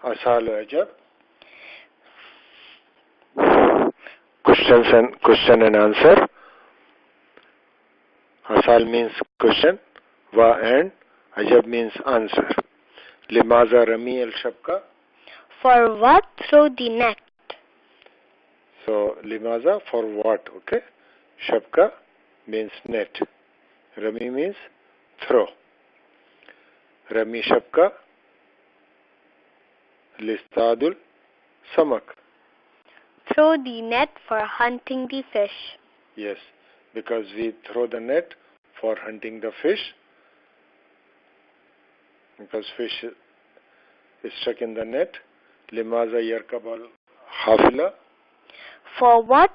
Asal Ajab. Question and answer. Asal means question, wa and Ajab means answer. Limaza Rami al Shabka. For what throw the net? So Limaza for what, okay? Shabka means net. Rami means throw. Rami Shabka Listadul Samak. Throw the net for hunting the fish. Yes, because we throw the net for hunting the fish. Because fish is stuck in the net. Limaza yarkab al hafila. For what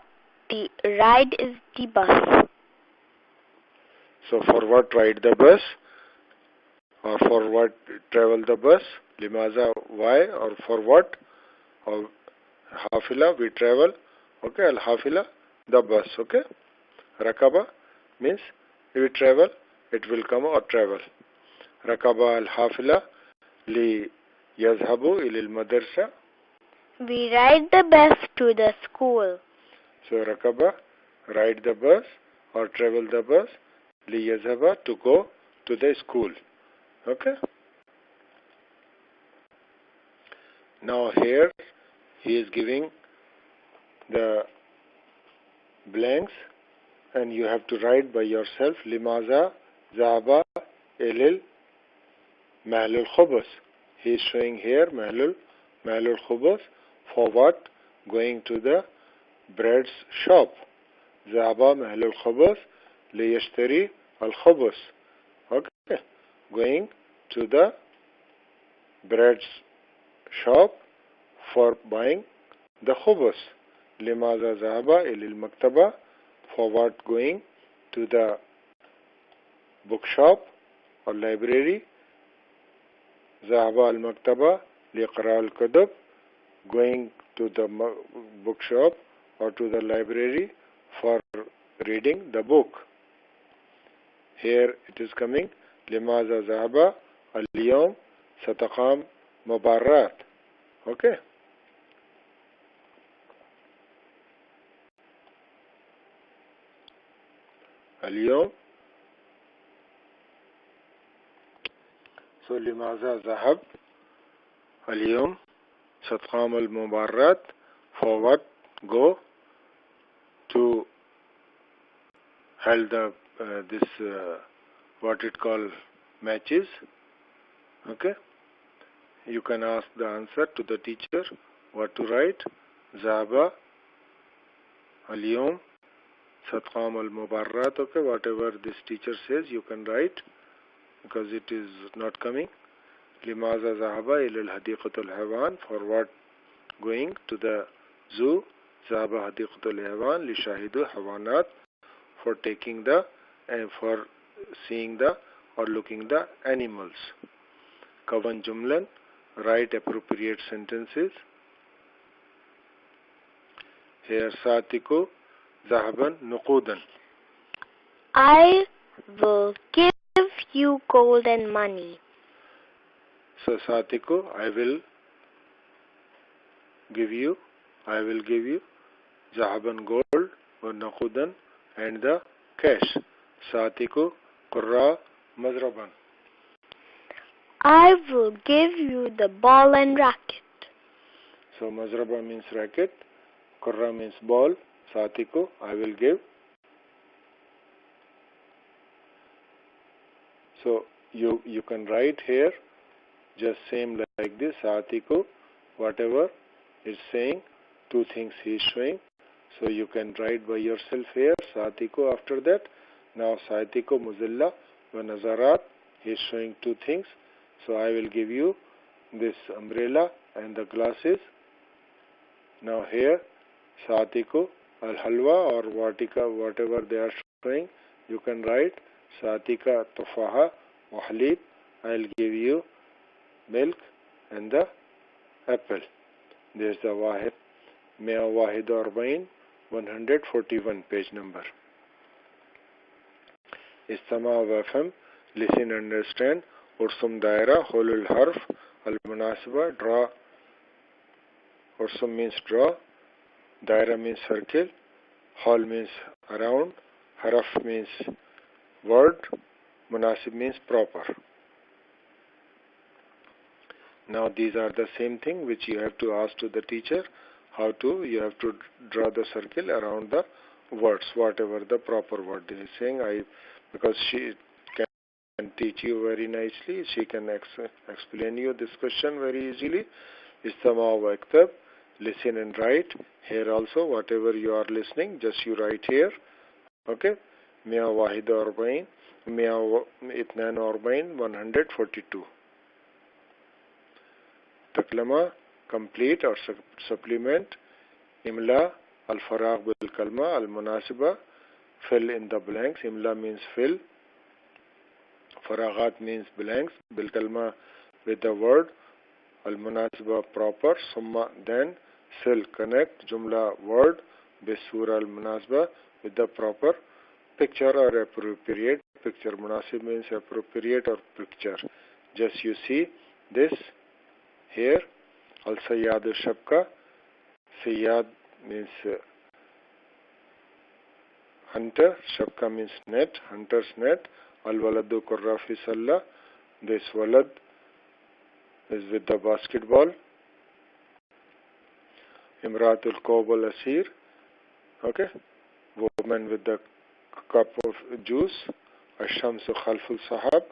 the ride is the bus? So for what ride the bus? Or for what travel the bus? Limaza why or for what? Or hafila we travel. Okay, al hafila the bus. Okay. Rakaba means we travel, it will come or travel. Rakaba al hafila li yazhabu ilal madrasa. We ride the bus to the school. So Rakaba, ride the bus or travel the bus, li yazhaba to go to the school. Okay. Now here he is giving the blanks and you have to write by yourself. Limaza zaba ilal mahlul khubus. He is showing here mahlul khubus. For what? Going to the bread's shop. Zaba mahlul khubus liyashtari al khubus. Okay. Going to the bread's shop for buying the khubus. Limaza zahaba ilal maktaba. For what? Going to the bookshop or library. Zahaba al maktaba liqra al kutub. Going to the bookshop or to the library for reading the book. Here it is coming. Limaza zahaba al yawm sataqam mubarrat. Okay. اليوم. So لماذا ذهب اليوم ستقام المباراة. For what? Go to held the what it called matches. Okay. You can ask the answer to the teacher what to write. ذهب اليوم Satqam al Mubarrat. Okay, whatever this teacher says, you can write because it is not coming. Limaza Zahaba ilal Hadiqat al Hawan. For what? Going to the zoo. Zahaba Hadiqat al Hawan li Shahidu Hawanat. For taking the and for seeing the or looking the animals. Kavan Jumlan. Write appropriate sentences. Here Satiku. Zahaban Nuqudan. I will give you gold and money. So Satiku, I will give you Zahaban gold or Nuqudan and the cash. Satiku Qurra Mazraban. I will give you the ball and racket. So Mazraba means racket, Qurra means ball. Satiku, I will give. So you can write here just same like this. Satiku, whatever is saying, two things he is showing. So you can write by yourself here. Satiku after that. Now Satiku Muzilla wa Nazarat. He is showing two things. So I will give you this umbrella and the glasses. Now here Satiku Al-Halwa or Vatika, whatever they are showing, you can write Satika Tufaha wa Halib. I'll give you milk and the apple. There's the Wahid. Mea Wahid Arbain, 141 page number. Istama Wafam, listen, understand. Ursum Daira, Holul Harf, Al Munasiba, draw Ursum means draw. Daira means circle. Hal means around. Haraf means word. Munasib means proper. Now these are the same thing which you have to ask to the teacher. You have to draw the circle around the words, whatever the proper word is saying. Because she can teach you very nicely. She can explain you this question very easily. Istama wa aktab. Listen and write. Here also, whatever you are listening, just you write here. Okay? Mia wahid arbain. Mia itnan arbain 142. Taklama, complete or supplement. Imla, al-faragh bil-kalma, al-munasiba, fill in the blanks. Imla means fill. Faraghat means blanks. Bil-kalma with the word. Al-munasiba proper. Summa then. Sil connect. Jumla word. Bisura al-munasiba with the proper picture or appropriate picture. Munasib means appropriate or picture. Just you see this. Here, al-sayyadu shabka. Sayyad means hunter. Shabka means net, hunter's net. Al-waladu qurra fi salla. This walad is with the basketball. Imratul qawb al-asir. Okay. Woman with the cup of juice. Ash-shamsu khalful sahab.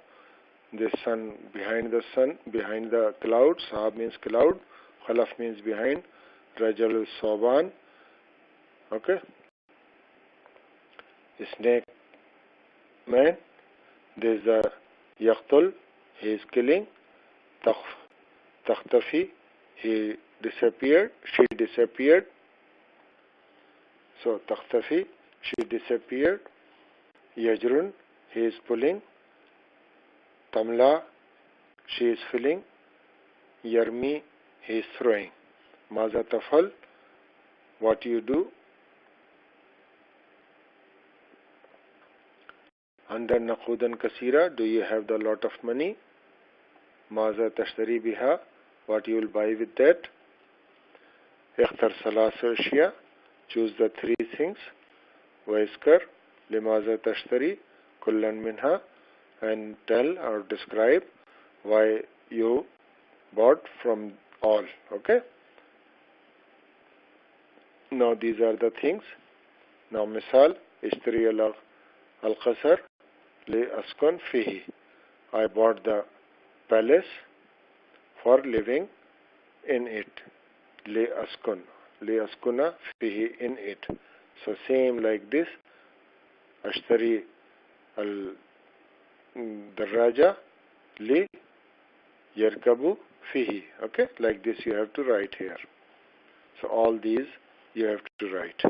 The sun, behind the cloud. Sahab means cloud. Khalaf means behind. Rajal Soban. Okay. Snake man. There is a Yaqtul. He is killing. Takhtafi. He disappeared. She disappeared. So, Takhtafi. She disappeared. Yajrun. He is pulling. Tamla, she is filling. Yarmi, he is throwing. Maza tafal, what you do. Andar naqudan kasira, do you have the lot of money? Maza tashtari biha, what you will buy with that. Ikhtar salasa ashya, choose the three things. Waiskar, limaza tashtari, kullan minha, and tell or describe why you bought from all. Okay. Now these are the things. Now misal, ishtari al-qasar li askun fihi. I bought the palace for living in it. Li askuna fihi, in it. So same like this. Ashtari al-daraja li yarkabu fihi. Okay, like this you have to write here. So all these you have to write.